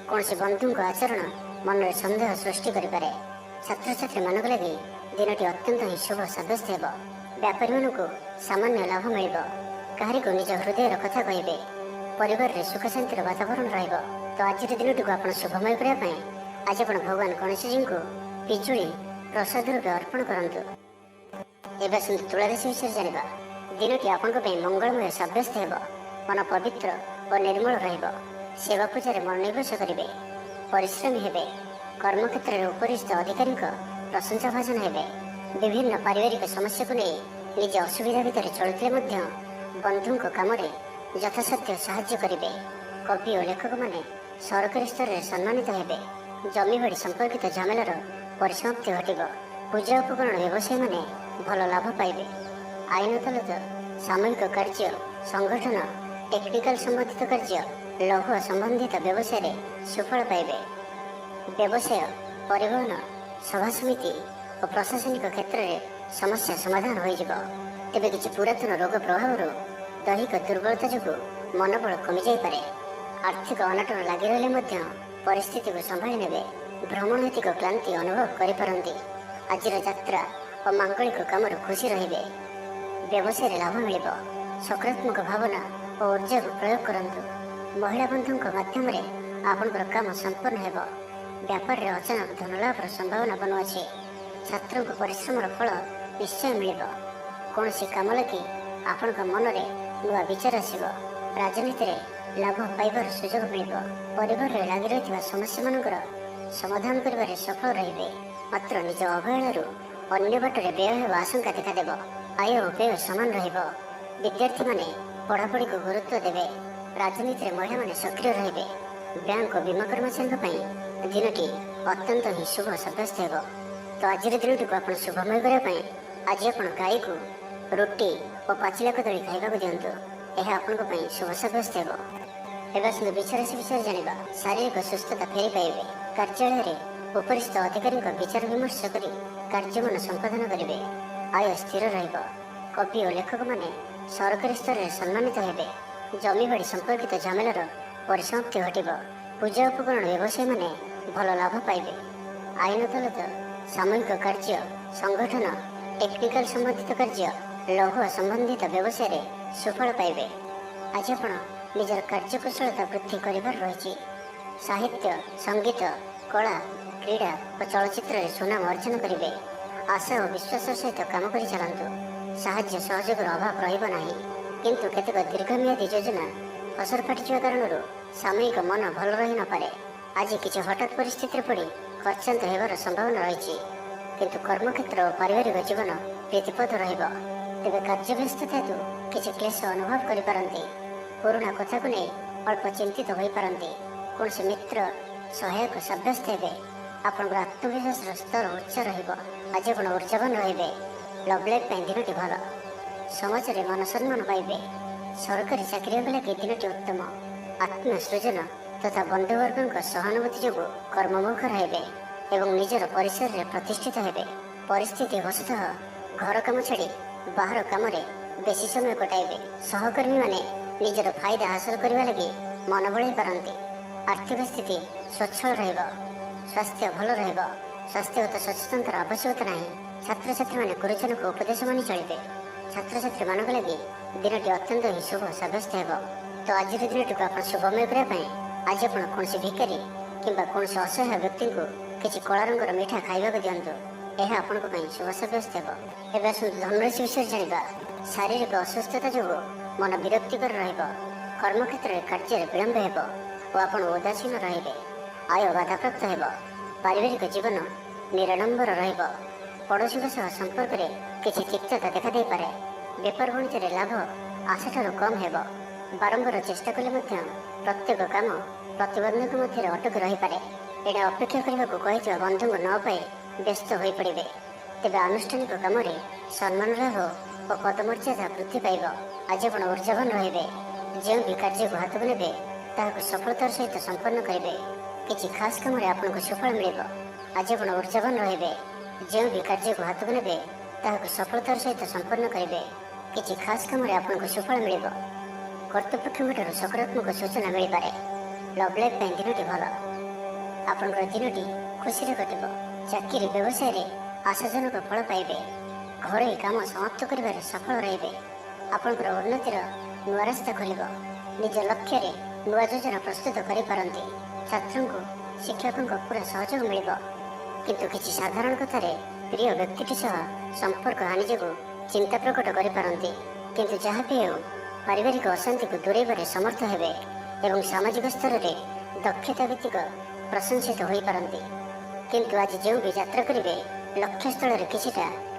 କୌଣସି ବନ୍ଧୁଙ୍କ ଆଚରଣ ମନରେ ସନ୍ଦେହ ସୃଷ୍ଟି କରିପାରେ। ଛାତ୍ରଛାତ୍ରୀମାନଙ୍କ ଲାଗି ଦିନଟି ଅତ୍ୟନ୍ତ ହିଁ ଶୁଭ ସାବ୍ୟସ୍ତ ହେବ। ବ୍ୟାପାରୀମାନଙ୍କୁ ସାମାନ୍ୟ ଲାଭ ମିଳିବ। କାହାରିକୁ ନିଜ ହୃଦୟର କଥା କହିବେ। ପରିବାରରେ ସୁଖ ଶାନ୍ତିର ବାତାବରଣ ରହିବ। ତ ଆଜିର ଦିନଟିକୁ ଆପଣ ଶୁଭମୟ କରିବା ପାଇଁ ଆଜି ଆପଣ ଭଗବାନ ଗଣେଶଜୀଙ୍କୁ ପିଜୁଳି ପ୍ରସାଦ ରୂପେ ଅର୍ପଣ କରନ୍ତୁ। ଏବେ ଆସନ୍ତୁ ତୁଳା ରାଶି ବିଷୟରେ ଜାଣିବା। ଦିନଟି ଆପଣଙ୍କ ପାଇଁ ମଙ୍ଗଳମୟ ସାବ୍ୟସ୍ତ ହେବ। ମନ ପବିତ୍ର ଓ ନିର୍ମଳ ରହିବ। ସେବା ପୂଜାରେ ମନୋନିବେଶ କରିବେ। ପରିଶ୍ରମୀ ହେବେ। କର୍ମକ୍ଷେତ୍ରରେ ଉପରିସ୍ଥ ଅଧିକାରୀଙ୍କ ପ୍ରଶଂସା ଭାଜନ ହେବେ। ବିଭିନ୍ନ ପାରିବାରିକ ସମସ୍ୟାକୁ ନେଇ ନିଜ ଅସୁବିଧା ଭିତରେ ଚଳୁଥିଲେ ମଧ୍ୟ ବନ୍ଧୁଙ୍କ କାମରେ ଯଥାସାଧ୍ୟ ସାହାଯ୍ୟ କରିବେ। କବି ଓ ଲେଖକମାନେ ସରକାରୀ ସ୍ତରରେ ସମ୍ମାନିତ ହେବେ। ଜମିବାଡ଼ି ସମ୍ପର୍କିତ ଝାମେଲାର ପରିସମାପ୍ତି ଘଟିବ। ପୂଜା ଉପକରଣ ବ୍ୟବସାୟୀମାନେ ଭଲ ଲାଭ ପାଇବେ। ଆଇନ ଅଦାଲତ, ସାମୟିକ କାର୍ଯ୍ୟ, ସଂଗଠନ, ଟେକ୍ନିକାଲ ସମ୍ବନ୍ଧିତ କାର୍ଯ୍ୟ, ଲୌହ ସମ୍ବନ୍ଧିତ ବ୍ୟବସାୟରେ ସୁଫଳ ପାଇବେ। ବ୍ୟବସାୟ, ପରିବହନ, ସଭାସମିତି ଓ ପ୍ରଶାସନିକ କ୍ଷେତ୍ରରେ ସମସ୍ୟା ସମାଧାନ ହୋଇଯିବ। ତେବେ କିଛି ପୁରାତନ ରୋଗ ପ୍ରଭାବରୁ ଦୈହିକ ଦୁର୍ବଳତା ଯୋଗୁଁ ମନୋବଳ କମିଯାଇପାରେ। ଆର୍ଥିକ ଅନାଟନ ଲାଗି ରହିଲେ ମଧ୍ୟ ପରିସ୍ଥିତିକୁ ସମ୍ଭାଳି ନେବେ। ଭ୍ରମଣ ହେତିକ କ୍ଳାନ୍ତି ଅନୁଭବ କରିପାରନ୍ତି। ଆଜିର ଯାତ୍ରା ଓ ମାଙ୍ଗଳିକ କାମରୁ ଖୁସି ରହିବେ। ବ୍ୟବସାୟରେ ଲାଭ ମିଳିବ। ସକାରାତ୍ମକ ଭାବନା ଓ ଉର୍ଜାକୁ ପ୍ରୟୋଗ କରନ୍ତୁ। ମହିଳା ବନ୍ଧୁଙ୍କ ମାଧ୍ୟମରେ ଆପଣଙ୍କର କାମ ସମ୍ପନ୍ନ ହେବ। ବ୍ୟାପାରରେ ଅଚାନକ ଧନଲାଭର ସମ୍ଭାବନା ବନୁଅଛି। ଛାତ୍ରଙ୍କ ପରିଶ୍ରମର ଫଳ ନିଶ୍ଚୟ ମିଳିବ। କୌଣସି କାମ ଲାଗି ଆପଣଙ୍କ ମନରେ ନୂଆ ବିଚାର ଆସିବ। ରାଜନୀତିରେ ଲାଭ ପାଇବାର ସୁଯୋଗ ମିଳିବ। ପରିବାରରେ ଲାଗି ରହିଥିବା ସମସ୍ୟାମାନଙ୍କର ସମାଧାନ କରିବାରେ ସଫଳ ରହିବେ। ମାତ୍ର ନିଜ ଅବହେଳାରୁ ଅନ୍ୟ ବାଟରେ ବ୍ୟୟ ହେବା ଆଶଙ୍କା ଦେଖାଦେବ। ଆୟ ଓ ବ୍ୟୟ ସମାନ ରହିବ। ବିଦ୍ୟାର୍ଥୀମାନେ ପଢ଼ାପଢ଼ିକୁ ଗୁରୁତ୍ୱ ଦେବେ। ରାଜନୀତିରେ ମହିଳାମାନେ ସକ୍ରିୟ ରହିବେ। ବ୍ୟାଙ୍କ ଓ ବୀମା କର୍ମଚାରୀଙ୍କ ପାଇଁ ଦିନଟି ଅତ୍ୟନ୍ତ ହିଁ ଶୁଭ ସାବ୍ୟସ୍ତ ହେବ। ତ ଆଜିର ଦିନଟିକୁ ଆପଣ ଶୁଭମୟ କରିବା ପାଇଁ ଆଜି ଆପଣ ଗାଈକୁ ରୁଟି ଓ ପାଚିଲା କଦଳୀ ଖାଇବାକୁ ଦିଅନ୍ତୁ। ଏହା ଆପଣଙ୍କ ପାଇଁ ଶୁଭ ସାବ୍ୟସ୍ତ ହେବ। ଏବେ ଆସନ୍ତୁ ବିଚାରାଶି ବିଷୟରେ ଜାଣିବା। ଶାରୀରିକ ସୁସ୍ଥତା ଫେରି ପାଇବେ। କାର୍ଯ୍ୟାଳୟରେ ଉପରିସ୍ଥ ଅଧିକାରୀଙ୍କ ବିଚାର ବିମର୍ଶ କରି କାର୍ଯ୍ୟମାନ ସମ୍ପାଦନ କରିବେ। ଆୟ ସ୍ଥିର ରହିବ। କବି ଓ ଲେଖକମାନେ ସରକାରୀ ସ୍ତରରେ ସମ୍ମାନିତ ହେବେ। ଜମିବାଡ଼ି ସମ୍ପର୍କିତ ଝାମେଲାର ପରିସମାପ୍ତି ଘଟିବ। ପୂଜା ଉପକରଣ ବ୍ୟବସାୟୀମାନେ ଭଲ ଲାଭ ପାଇବେ। ଆଇନ ଅଦାଲତ, ସାମୟିକ କାର୍ଯ୍ୟ, ସଂଗଠନ, ଟେକ୍ନିକାଲ ସମ୍ବନ୍ଧିତ କାର୍ଯ୍ୟ, ଲୌହ ସମ୍ବନ୍ଧିତ ବ୍ୟବସାୟରେ ସୁଫଳ ପାଇବେ। ଆଜି ଆପଣ ନିଜର କାର୍ଯ୍ୟକୁଶଳତା ବୃଦ୍ଧି କରିବାର ରହିଛି। ସାହିତ୍ୟ, ସଙ୍ଗୀତ, କଳା, କ୍ରୀଡ଼ା ଓ ଚଳଚ୍ଚିତ୍ରରେ ସୁନାମ ଅର୍ଜନ କରିବେ। ଆଶା ଓ ବିଶ୍ୱାସର ସହିତ କାମ କରି ଚାଲନ୍ତୁ। ସାହାଯ୍ୟ ସହଯୋଗର ଅଭାବ ରହିବ ନାହିଁ, କିନ୍ତୁ କେତେକ ଦୀର୍ଘମିଆଦୀ ଯୋଜନା ଅସର ଫାଟିଯିବା କାରଣରୁ ସାମୟିକ ମନ ଭଲ ରହିନପାରେ। ଆଜି କିଛି ହଠାତ୍ ପରିସ୍ଥିତିରେ ପଡ଼ି ଖର୍ଚ୍ଚାନ୍ତ ହେବାର ସମ୍ଭାବନା ରହିଛି, କିନ୍ତୁ କର୍ମକ୍ଷେତ୍ର ଓ ପାରିବାରିକ ଜୀବନ ପ୍ରୀତିପଦ ରହିବ। ତେବେ କାର୍ଯ୍ୟବ୍ୟସ୍ତତା ହେତୁ କିଛି କ୍ଲେଶ ଅନୁଭବ କରିପାରନ୍ତି। ପୁରୁଣା କଥାକୁ ନେଇ ଅଳ୍ପ ଚିନ୍ତିତ ହୋଇପାରନ୍ତି। କୌଣସି ମିତ୍ର ସହାୟକ ସାବ୍ୟସ୍ତ ହେବେ। ଆପଣଙ୍କର ଆତ୍ମବିଶ୍ୱାସର ସ୍ତର ଉଚ୍ଚ ରହିବ। ଆଜି ଆପଣ ଉର୍ଜାବାନ ରହିବେ। ଲଭ୍ ଲାଇଫ୍ ପାଇଁ ଦିନଟି ଭଲ। ସମାଜରେ ମାନ ସମ୍ମାନ ପାଇବେ। ସରକାରୀ ଚାକିରିଆଙ୍କ ଲାଗି ଦିନଟି ଉତ୍ତମ। ଆତ୍ମସୃଜନ ତଥା ବନ୍ଧୁବର୍ଗଙ୍କ ସହାନୁଭୂତି ଯୋଗୁଁ କର୍ମମୁଖର ହେବେ ଏବଂ ନିଜର ପରିସରରେ ପ୍ରତିଷ୍ଠିତ ହେବେ। ପରିସ୍ଥିତି ବଶତଃ ଘର କାମ ଛାଡ଼ି ବାହାର କାମରେ ବେଶୀ ସମୟ କଟାଇବେ। ସହକର୍ମୀମାନେ ନିଜର ଫାଇଦା ହାସଲ କରିବା ଲାଗି ମନ ବଳାଇ ପାରନ୍ତି। ଆର୍ଥିକ ସ୍ଥିତି ସ୍ୱଚ୍ଛଳ ରହିବ। ସ୍ୱାସ୍ଥ୍ୟ ଭଲ ରହିବ। ସ୍ୱାସ୍ଥ୍ୟଗତ ସଚେତନତାର ଆବଶ୍ୟକତା ନାହିଁ। ଛାତ୍ରଛାତ୍ରୀମାନେ ଗୁରୁଜନଙ୍କ ଉପଦେଶ ମାନି ଚଳିବେ। ଛାତ୍ରଛାତ୍ରୀମାନଙ୍କ ଲାଗି ଦିନଟି ଅତ୍ୟନ୍ତ ହିଁ ଶୁଭ ସାବ୍ୟସ୍ତ ହେବ। ତ ଆଜିର ଦିନଟିକୁ ଆପଣ ଶୁଭମୟ କରିବା ପାଇଁ ଆଜି ଆପଣ କୌଣସି ଭିକାରୀ କିମ୍ବା କୌଣସି ଅସହାୟ ବ୍ୟକ୍ତିଙ୍କୁ କିଛି କଳା ରଙ୍ଗର ମିଠା ଖାଇବାକୁ ଦିଅନ୍ତୁ। ଏହା ଆପଣଙ୍କ ପାଇଁ ଶୁଭ ସାବ୍ୟସ୍ତ ହେବ। ଏବେ ଆସନ୍ତୁ ଧନୁରାଶି ବିଷୟରେ ଜାଣିବା। ଶାରୀରିକ ଅସୁସ୍ଥତା ଯୋଗୁଁ ମନ ବିରକ୍ତିକର ରହିବ। କର୍ମକ୍ଷେତ୍ରରେ କାର୍ଯ୍ୟରେ ବିଳମ୍ବ ହେବ ଓ ଆପଣ ଉଦାସୀନ ରହିବେ। ଆୟ ବାଧାପ୍ରାପ୍ତ ହେବ। ପାରିବାରିକ ଜୀବନ ନିରାଡମ୍ବର ରହିବ। ପଡ଼ୋଶୀଙ୍କ ସହ ସମ୍ପର୍କରେ କିଛି ତିକ୍ତତା ଦେଖାଦେଇପାରେ। ବେପାର ବାଣିଜ୍ୟରେ ଲାଭ ଆଶାଠାରୁ କମ୍ ହେବ। ବାରମ୍ବାର ଚେଷ୍ଟା କଲେ ମଧ୍ୟ ପ୍ରତ୍ୟେକ କାମ ପ୍ରତିବନ୍ଧକ ମଧ୍ୟରେ ଅଟକି ରହିପାରେ। ଏଣେ ଅପେକ୍ଷା କରିବାକୁ କହିଥିବା ବନ୍ଧୁଙ୍କୁ ନ ପାଇ ବ୍ୟସ୍ତ ହୋଇପଡ଼ିବେ। ତେବେ ଆନୁଷ୍ଠାନିକ କାମରେ ସମ୍ମାନ ଲାଭ ଓ ପଦମର୍ଯ୍ୟାଦା ବୃଦ୍ଧି ପାଇବ। ଆଜି ଆପଣ ଉର୍ଜାବାନ ରହିବେ। ଯେଉଁ ବି କାର୍ଯ୍ୟକୁ ହାତକୁ ନେବେ ତାହାକୁ ସଫଳତାର ସହିତ ସମ୍ପନ୍ନ କରିବେ। କିଛି ଖାସ୍ କାମରେ ଆପଣଙ୍କୁ ସୁଫଳ ମିଳିବ। ଆଜି ଆପଣ ଉର୍ଜାବାନ ରହିବେ। ଯେଉଁ ବି କାର୍ଯ୍ୟକୁ ହାତକୁ ନେବେ ତାହାକୁ ସଫଳତାର ସହିତ ସମ୍ପନ୍ନ କରିବେ। କିଛି ଖାସ୍ କାମରେ ଆପଣଙ୍କୁ ସୁଫଳ ମିଳିବ। କର୍ତ୍ତୃପକ୍ଷଙ୍କଠାରୁ ସକାରାତ୍ମକ ସୂଚନା ମିଳିପାରେ। ଲଭ୍ ଲାଇଫ୍ ପାଇଁ ଦିନଟି ଭଲ। ଆପଣଙ୍କର ଦିନଟି ଖୁସିରେ କଟିବ। ଚାକିରି ବ୍ୟବସାୟରେ ଆଶାଜନକ ଫଳ ପାଇବେ। ଘରୋଇ କାମ ସମାପ୍ତ କରିବାରେ ସଫଳ ରହିବେ। ଆପଣଙ୍କର ଉନ୍ନତିର ନୂଆ ରାସ୍ତା ଖୋଲିବ। ନିଜ ଲକ୍ଷ୍ୟରେ ନୂଆ ଯୋଜନା ପ୍ରସ୍ତୁତ କରିପାରନ୍ତି। ଛାତ୍ରଙ୍କୁ ଶିକ୍ଷକଙ୍କ ପୁରା ସହଯୋଗ ମିଳିବ। କିନ୍ତୁ କିଛି ସାଧାରଣ କଥାରେ ପ୍ରିୟ ବ୍ୟକ୍ତିଟି ସହ ସମ୍ପର୍କ ହାନି ଯୋଗୁଁ ଚିନ୍ତା ପ୍ରକଟ କରିପାରନ୍ତି। କିନ୍ତୁ ଯାହା ବି ହେଉ ପାରିବାରିକ ଅଶାନ୍ତିକୁ ଦୂରେଇବାରେ ସମର୍ଥ ହେବେ ଏବଂ ସାମାଜିକ ସ୍ତରରେ ଦକ୍ଷତା ଭିତ୍ତିକ ପ୍ରଶଂସିତ ହୋଇପାରନ୍ତି। କିନ୍ତୁ ଆଜି ଯେଉଁ ବି ଯାତ୍ରା କରିବେ ଲକ୍ଷ୍ୟସ୍ଥଳରେ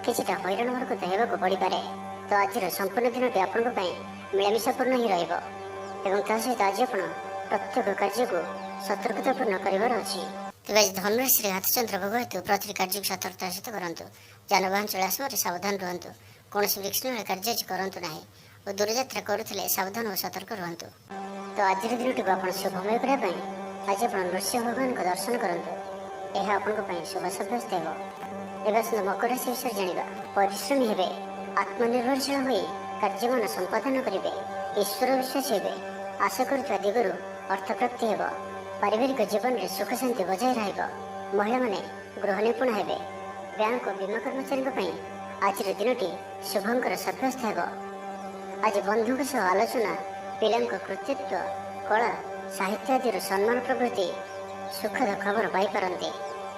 କିଛିଟା ହଇରାଣ ହରକତ ହେବାକୁ ପଡ଼ିପାରେ। ତ ଆଜିର ସମ୍ପୂର୍ଣ୍ଣ ଦିନଟି ଆପଣଙ୍କ ପାଇଁ ମିଳାମିଶାପୂର୍ଣ୍ଣ ହିଁ ରହିବ ଏବଂ ତା ସହିତ ଆଜି ଆପଣ ପ୍ରତ୍ୟେକ କାର୍ଯ୍ୟକୁ ସତର୍କତାପୂର୍ଣ୍ଣ କରିବାର ଅଛି। ତେବେ ଆଜି ଧନୁରାଶିରେ ହାତଚନ୍ଦ୍ର ଭୋଗ ହେତୁ ପ୍ରତିଟି କାର୍ଯ୍ୟକୁ ସତର୍କତାର ସହିତ କରନ୍ତୁ। ଯାନବାହନ ଚଳାଇବା ସମୟରେ ସାବଧାନ ରୁହନ୍ତୁ। କୌଣସି ବିଚ୍ଛିନ୍ନ କାର୍ଯ୍ୟ ଆଜି କରନ୍ତୁ ନାହିଁ ଓ ଦୂରଯାତ୍ରା କରୁଥିଲେ ସାବଧାନ ଓ ସତର୍କ ରୁହନ୍ତୁ। ତ ଆଜିର ଦିନଟିକୁ ଆପଣ ଶୁଭମୟ କରିବା ପାଇଁ ଆଜି ଆପଣ ନୃସିଂହ ଭଗବାନଙ୍କ ଦର୍ଶନ କରନ୍ତୁ। ଏହା ଆପଣଙ୍କ ପାଇଁ ଶୁଭ ସାବ୍ୟସ୍ତ ହେବ। ଏବେ ଆସନ୍ତୁ ମକର ରାଶି ବିଷୟରେ ଜାଣିବା। ପରିଶ୍ରମୀ ହେବେ। ଆତ୍ମନିର୍ଭରଶୀଳ ହୋଇ କାର୍ଯ୍ୟମାନ ସମ୍ପାଦନ କରିବେ। ଈଶ୍ୱର ବିଶ୍ୱାସୀ ହେବେ। ଆଶା କରୁଥିବା ଦିଗରୁ ଅର୍ଥପ୍ରାପ୍ତି ହେବ। ପାରିବାରିକ ଜୀବନରେ ସୁଖ ଶାନ୍ତି ବଜାୟ ରହିବ। ମହିଳାମାନେ ଗୃହ ନିପୁଣ ହେବେ। ବ୍ୟାଙ୍କ ଓ ବୀମା କର୍ମଚାରୀଙ୍କ ପାଇଁ ଆଜିର ଦିନଟି ଶୁଭଙ୍କର ସାବ୍ୟସ୍ତ ହେବ। ଆଜି ବନ୍ଧୁଙ୍କ ସହ ଆଲୋଚନା, ପିଲାଙ୍କ କୃତିତ୍ୱ, କଳା, ସାହିତ୍ୟ ଆଦିର ସମ୍ମାନ ପ୍ରଭୃତି ସୁଖଦ ଖବର ପାଇପାରନ୍ତି।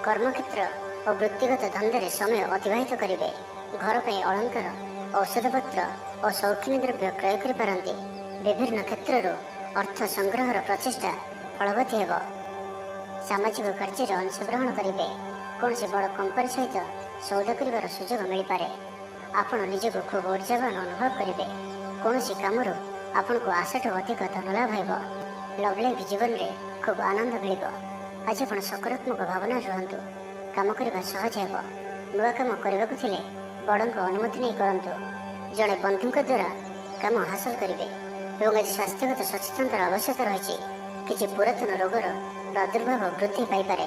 କର୍ମକ୍ଷେତ୍ର ଓ ବୃତ୍ତିଗତ ଧନ୍ଦାରେ ସମୟ ଅତିବାହିତ କରିବେ। ଘର ପାଇଁ ଅଳଙ୍କାର, ଔଷଧପତ୍ର ଓ ସୌଖିନୀ ଦ୍ରବ୍ୟ କ୍ରୟ କରିପାରନ୍ତି। ବିଭିନ୍ନ କ୍ଷେତ୍ରରୁ ଅର୍ଥ ସଂଗ୍ରହର ପ୍ରଚେଷ୍ଟା ଫଳବତୀ ହେବ। ସାମାଜିକ କାର୍ଯ୍ୟରେ ଅଂଶଗ୍ରହଣ କରିବେ। କୌଣସି ବଡ଼ କମ୍ପାନୀ ସହିତ ସୌଦା କରିବାର ସୁଯୋଗ ମିଳିପାରେ। ଆପଣ ନିଜକୁ ଖୁବ୍ ଉର୍ଜାବାନ ଅନୁଭବ କରିବେ। କୌଣସି କାମରୁ ଆପଣଙ୍କୁ ଆଶାଠୁ ଅଧିକ ଧନ ଲାଭ ହେବ। ଲଭ୍ ଲାଇଫ୍ ଜୀବନରେ ଖୁବ୍ ଆନନ୍ଦ ମିଳିବ। ଆଜି ଆପଣ ସକାରାତ୍ମକ ଭାବନାରେ ରୁହନ୍ତୁ। କାମ କରିବା ସହଜ ହେବ। ନୂଆ କାମ କରିବାକୁ ଥିଲେ ବଡ଼ଙ୍କ ଅନୁମତି ନେଇ କରନ୍ତୁ। ଜଣେ ବନ୍ଧୁଙ୍କ ଦ୍ୱାରା କାମ ହାସଲ କରିବେ ଏବଂ ଆଜି ସ୍ୱାସ୍ଥ୍ୟଗତ ସଚେତନତାର ଆବଶ୍ୟକତା ରହିଛି। କିଛି ପୁରାତନ ରୋଗର ପ୍ରାଦୁର୍ଭାବ ବୃଦ୍ଧି ପାଇପାରେ।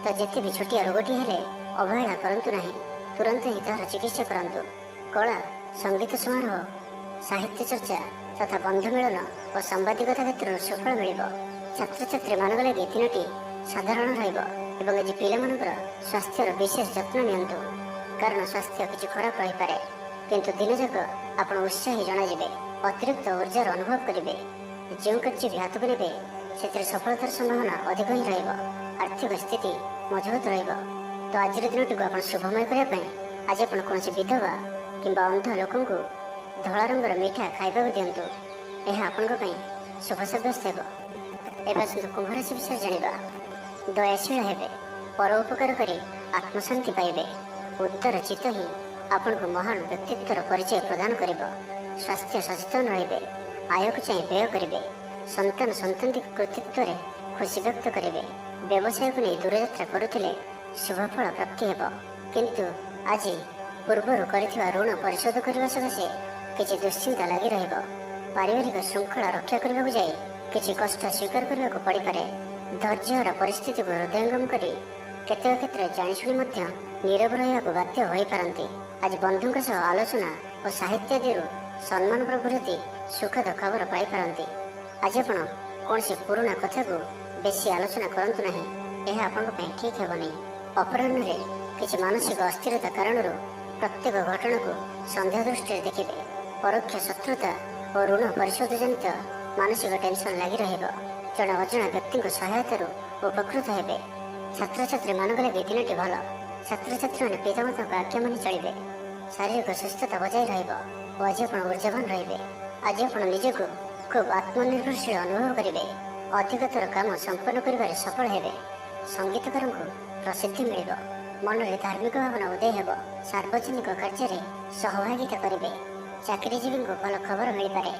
ତ ଯେତେ ବି ଛୋଟିଆ ରୋଗଟି ହେଲେ ଅବହେଳା କରନ୍ତୁ ନାହିଁ। ତୁରନ୍ତ ହିଁ ତାହାର ଚିକିତ୍ସା କରନ୍ତୁ। କଳା, ସଙ୍ଗୀତ ସମାରୋହ, ସାହିତ୍ୟ ଚର୍ଚ୍ଚା ତଥା ବନ୍ଧୁ ମିଳନ ଓ ସାମ୍ବାଦିକତା କ୍ଷେତ୍ରରୁ ସୁଫଳ ମିଳିବ। ଛାତ୍ରଛାତ୍ରୀମାନଙ୍କ ଲାଗି ଦିନଟି ସାଧାରଣ ରହିବ ଏବଂ ଆଜି ପିଲାମାନଙ୍କର ସ୍ୱାସ୍ଥ୍ୟର ବିଶେଷ ଯତ୍ନ ନିଅନ୍ତୁ। କାରଣ ସ୍ୱାସ୍ଥ୍ୟ କିଛି ଖରାପ ରହିପାରେ, କିନ୍ତୁ ଦିନଯାକ ଆପଣ ଉତ୍ସାହୀ ଜଣାଯିବେ। ଅତିରିକ୍ତ ଉର୍ଜାର ଅନୁଭବ କରିବେ। ଯେଉଁ କାର୍ଯ୍ୟ ବି ହାତକୁ ନେବେ ସେଥିରେ ସଫଳତାର ସମ୍ଭାବନା ଅଧିକ ହିଁ ରହିବ। ଆର୍ଥିକ ସ୍ଥିତି ମଜବୁତ ରହିବ। ତ ଆଜିର ଦିନଟିକୁ ଆପଣ ଶୁଭମୟ କରିବା ପାଇଁ ଆଜି ଆପଣ କୌଣସି ବିଧବା କିମ୍ବା ଅନ୍ଧ ଲୋକଙ୍କୁ ଧଳା ରଙ୍ଗର ମିଠା ଖାଇବାକୁ ଦିଅନ୍ତୁ। ଏହା ଆପଣଙ୍କ ପାଇଁ ଶୁଭ ସାବ୍ୟସ୍ତ ହେବ। ଏବେ ଆସନ୍ତୁ କୁମ୍ଭ ରାଶି ବିଷୟରେ ଜାଣିବା। ଦୟାଶୀଳ ହେବେ, ପର ଉପକାର କରି ଆତ୍ମଶାନ୍ତି ପାଇବେ। ଉତ୍ତର ଚିତ୍ତ ହିଁ ଆପଣଙ୍କୁ ମହାନ ବ୍ୟକ୍ତିତ୍ୱର ପରିଚୟ ପ୍ରଦାନ କରିବ। ସ୍ୱାସ୍ଥ୍ୟ ସଚେତନ ରହିବେ, ଆୟକୁ ଚାହିଁ ବ୍ୟୟ କରିବେ, ସନ୍ତାନ ସନ୍ତତିଙ୍କ କୃତିତ୍ୱରେ ଖୁସି ବ୍ୟକ୍ତ କରିବେ। ବ୍ୟବସାୟକୁ ନେଇ ଦୂରଯାତ୍ରା କରୁଥିଲେ ଶୁଭଫଳ ପ୍ରାପ୍ତି ହେବ, କିନ୍ତୁ ଆଜି ପୂର୍ବରୁ କରିଥିବା ଋଣ ପରିଶୋଧ କରିବା ସକାଶେ କିଛି ଦୁଶ୍ଚିନ୍ତା ଲାଗି ରହିବ। ପାରିବାରିକ ଶୃଙ୍ଖଳା ରକ୍ଷା କରିବାକୁ ଯାଇ କିଛି କଷ୍ଟ ସ୍ୱୀକାର କରିବାକୁ ପଡ଼ିପାରେ। ଧୈର୍ଯ୍ୟହରା ପରିସ୍ଥିତିକୁ ହୃଦୟଙ୍ଗମ କରି କେତେକ କ୍ଷେତ୍ରରେ ଜାଣିଶୁଣି ମଧ୍ୟ ନୀରବ ରହିବାକୁ ବାଧ୍ୟ ହୋଇପାରନ୍ତି। ଆଜି ବନ୍ଧୁଙ୍କ ସହ ଆଲୋଚନା ଓ ସାହିତ୍ୟ ଆଦିରୁ ସମ୍ମାନ ପ୍ରଭୃତି ସୁଖଦ ଖବର ପାଇପାରନ୍ତି। ଆଜି ଆପଣ କୌଣସି ପୁରୁଣା କଥାକୁ ବେଶୀ ଆଲୋଚନା କରନ୍ତୁ ନାହିଁ, ଏହା ଆପଣଙ୍କ ପାଇଁ ଠିକ୍ ହେବ ନାହିଁ। ଅପରାହ୍ନରେ କିଛି ମାନସିକ ଅସ୍ଥିରତା କାରଣରୁ ପ୍ରତ୍ୟେକ ଘଟଣାକୁ ସନ୍ଦେହ ଦୃଷ୍ଟିରେ ଦେଖିବେ। ପରୋକ୍ଷ ଶତ୍ରୁତା ଓ ଋଣ ପରିଶୋଧ ଜନିତ ମାନସିକ ଟେନସନ୍ ଲାଗି ରହିବ। ଜଣେ ଅଜଣା ବ୍ୟକ୍ତିଙ୍କ ସହାୟତାରୁ ଉପକୃତ ହେବେ। ଛାତ୍ରଛାତ୍ରୀମାନଙ୍କ ଲାଗି ଦିନଟି ଭଲ। ଛାତ୍ରଛାତ୍ରୀମାନେ ପିତାମାତାଙ୍କ ଆଜ୍ଞା ମାନି ଚଳିବେ। ଶାରୀରିକ ସୁସ୍ଥତା ବଜାୟ ରହିବ ଓ ଆଜି ଆପଣ ଉର୍ଜାବାନ ରହିବେ। ଆଜି ଆପଣ ନିଜକୁ ଖୁବ୍ ଆତ୍ମନିର୍ଭରଶୀଳ ଅନୁଭବ କରିବେ। ଅଧିକତର କାମ ସମ୍ପନ୍ନ କରିବାରେ ସଫଳ ହେବେ। ସଙ୍ଗୀତକାରଙ୍କୁ ପ୍ରସିଦ୍ଧି ମିଳିବ। ମନରେ ଧାର୍ମିକ ଭାବନା ଉଦୟ ହେବ। ସାର୍ବଜନିକ କାର୍ଯ୍ୟରେ ସହଭାଗିତା କରିବେ। ଚାକିରିଜୀବୀଙ୍କୁ ଭଲ ଖବର ମିଳିପାରେ।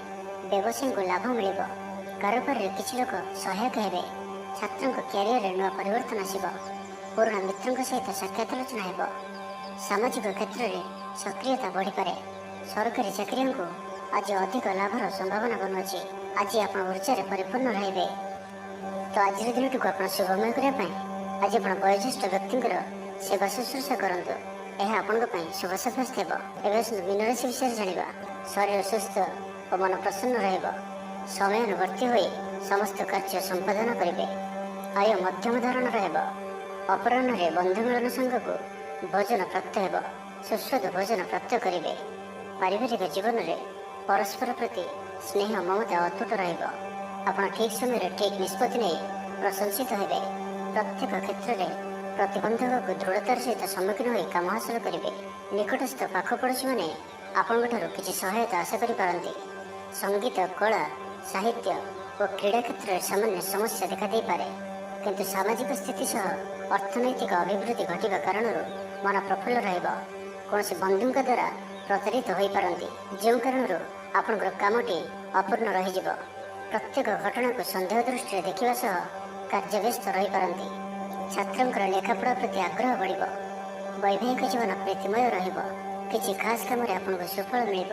ବ୍ୟବସାୟୀଙ୍କୁ ଲାଭ ମିଳିବ। କାରବାରରେ କିଛି ଲୋକ ସହାୟକ ହେବେ। ଛାତ୍ରଙ୍କ କ୍ୟାରିୟରରେ ନୂଆ ପରିବର୍ତ୍ତନ ଆସିବ। ପୁରୁଣା ମିତ୍ରଙ୍କ ସହିତ ସାକ୍ଷାତ ଆଲୋଚନା ହେବ। ସାମାଜିକ କ୍ଷେତ୍ରରେ ସକ୍ରିୟତା ବଢ଼ିପାରେ। ସରକାରୀ ଚାକିରିଆଙ୍କୁ ଆଜି ଅଧିକ ଲାଭର ସମ୍ଭାବନା ବନୁଅଛି। ଆଜି ଆପଣ ଉର୍ଜାରେ ପରିପୂର୍ଣ୍ଣ ରହିବେ। ତ ଆଜିର ଦିନଟିକୁ ଆପଣ ଶୁଭମୟ କରିବା ପାଇଁ ଆଜି ଆପଣ ବୟୋଜ୍ୟେଷ୍ଠ ବ୍ୟକ୍ତିଙ୍କର ସେବା ଶୁଶ୍ରୂଷା କରନ୍ତୁ। ଏହା ଆପଣଙ୍କ ପାଇଁ ଶୁଭ ସାବ୍ୟସ୍ତ ହେବ। ଏବେ ଆସନ୍ତୁ ମୀନ ରାଶି ବିଷୟରେ ଜାଣିବା। ଶରୀର ସୁସ୍ଥ ଓ ମନ ପ୍ରସନ୍ନ ରହିବ। ସମୟାନୁବର୍ତ୍ତୀ ହୋଇ ସମସ୍ତ କାର୍ଯ୍ୟ ସମ୍ପାଦନ କରିବେ। ଆୟ ମଧ୍ୟମ ଧରଣର ହେବ। ଅପରାହ୍ନରେ ବନ୍ଧୁ ମିଳନ ସାଙ୍ଗକୁ ଭୋଜନ ପ୍ରାପ୍ତ ହେବ। ସୁସ୍ୱାଦୁ ଭୋଜନ ପ୍ରାପ୍ତ କରିବେ। ପାରିବାରିକ ଜୀବନରେ ପରସ୍ପର ପ୍ରତି ସ୍ନେହ ମମତା ଅତୁଟ ରହିବ। ଆପଣ ଠିକ୍ ସମୟରେ ଠିକ୍ ନିଷ୍ପତ୍ତି ନେଇ ପ୍ରଶଂସିତ ହେବେ। ପ୍ରତ୍ୟେକ କ୍ଷେତ୍ରରେ ପ୍ରତିବନ୍ଧକକୁ ଦୃଢ଼ତାର ସହିତ ସମ୍ମୁଖୀନ ହୋଇ କାମ ହାସଲ କରିବେ। ନିକଟସ୍ଥ ପାଖ ପଡ଼ୋଶୀମାନେ ଆପଣଙ୍କଠାରୁ କିଛି ସହାୟତା ଆଶା କରିପାରନ୍ତି। ସଙ୍ଗୀତ, କଳା, ସାହିତ୍ୟ ଓ କ୍ରୀଡ଼ା କ୍ଷେତ୍ରରେ ସାମାନ୍ୟ ସମସ୍ୟା ଦେଖାଦେଇପାରେ, କିନ୍ତୁ ସାମାଜିକ ସ୍ଥିତି ସହ ଅର୍ଥନୈତିକ ଅଭିବୃଦ୍ଧି ଘଟିବା କାରଣରୁ ମନ ପ୍ରଫୁଲ୍ଲ ରହିବ। କୌଣସି ବନ୍ଧୁଙ୍କ ଦ୍ୱାରା ପ୍ରତାରିତ ହୋଇପାରନ୍ତି, ଯେଉଁ କାରଣରୁ ଆପଣଙ୍କର କାମଟି ଅପୂର୍ଣ୍ଣ ରହିଯିବ। ପ୍ରତ୍ୟେକ ଘଟଣାକୁ ସନ୍ଦେହ ଦୃଷ୍ଟିରେ ଦେଖିବା ସହ କାର୍ଯ୍ୟବ୍ୟସ୍ତ ରହିପାରନ୍ତି। ଛାତ୍ରଙ୍କର ଲେଖାପଢ଼ା ପ୍ରତି ଆଗ୍ରହ ବଢ଼ିବ। ବୈବାହିକ ଜୀବନ ପ୍ରୀତିମୟ ରହିବ। କିଛି ଖାସ୍ କାମରେ ଆପଣଙ୍କୁ ସୁଫଳ ମିଳିବ।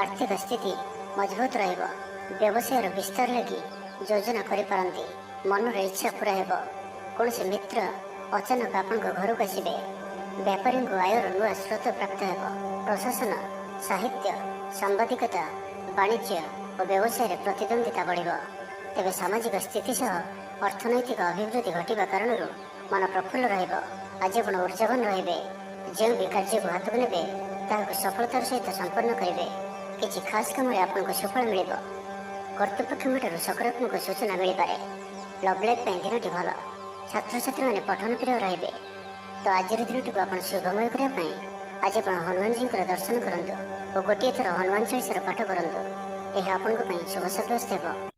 ଆର୍ଥିକ ସ୍ଥିତି ମଜବୁତ ରହିବ। ବ୍ୟବସାୟର ବିସ୍ତାର ଲାଗି ଯୋଜନା କରିପାରନ୍ତି। ମନର ଇଚ୍ଛା ପୂରା ହେବ। କୌଣସି ମିତ୍ର ଅଚାନକ ଆପଣଙ୍କ ଘରକୁ ଆସିବେ। ବେପାରୀଙ୍କୁ ଆୟର ନୂଆ ସ୍ରୋତ ପ୍ରାପ୍ତ ହେବ। ପ୍ରଶାସନ, ସାହିତ୍ୟ, ସାମ୍ବାଦିକତା, ବାଣିଜ୍ୟ ଓ ବ୍ୟବସାୟରେ ପ୍ରତିଦ୍ୱନ୍ଦ୍ୱିତା ବଢ଼ିବ। ତେବେ ସାମାଜିକ ସ୍ଥିତି ସହ ଅର୍ଥନୈତିକ ଅଭିବୃଦ୍ଧି ଘଟିବା କାରଣରୁ ମନ ପ୍ରଫୁଲ୍ଲ ରହିବ। ଆଜି ଆପଣ ଉର୍ଜାବାନ ରହିବେ। ଯେଉଁ ବି କାର୍ଯ୍ୟକୁ ହାତକୁ ନେବେ ତାହାକୁ ସଫଳତାର ସହିତ ସମ୍ପନ୍ନ କରିବେ। କିଛି ଖାସ୍ କାମରେ ଆପଣଙ୍କୁ ସୁଫଳ ମିଳିବ। କର୍ତ୍ତୃପକ୍ଷଙ୍କଠାରୁ ସକାରାତ୍ମକ ସୂଚନା ମିଳିପାରେ। ଲଭ୍ ଲାଇଫ୍ ପାଇଁ ଦିନଟି ଭଲ। ଛାତ୍ରଛାତ୍ରୀମାନେ ପଠନ ପ୍ରିୟ ରହିବେ। ତ ଆଜିର ଦିନଟିକୁ ଆପଣ ଶୁଭମୟ କରିବା ପାଇଁ ଆଜି ଆପଣ ହନୁମାନଜୀଙ୍କର ଦର୍ଶନ କରନ୍ତୁ ଓ ଗୋଟିଏ ଥର ହନୁମାନ ଚାଳିଶାର ପାଠ କରନ୍ତୁ। ଏହା ଆପଣଙ୍କ ପାଇଁ ଶୁଭ ସାବ୍ୟସ୍ତ ହେବ।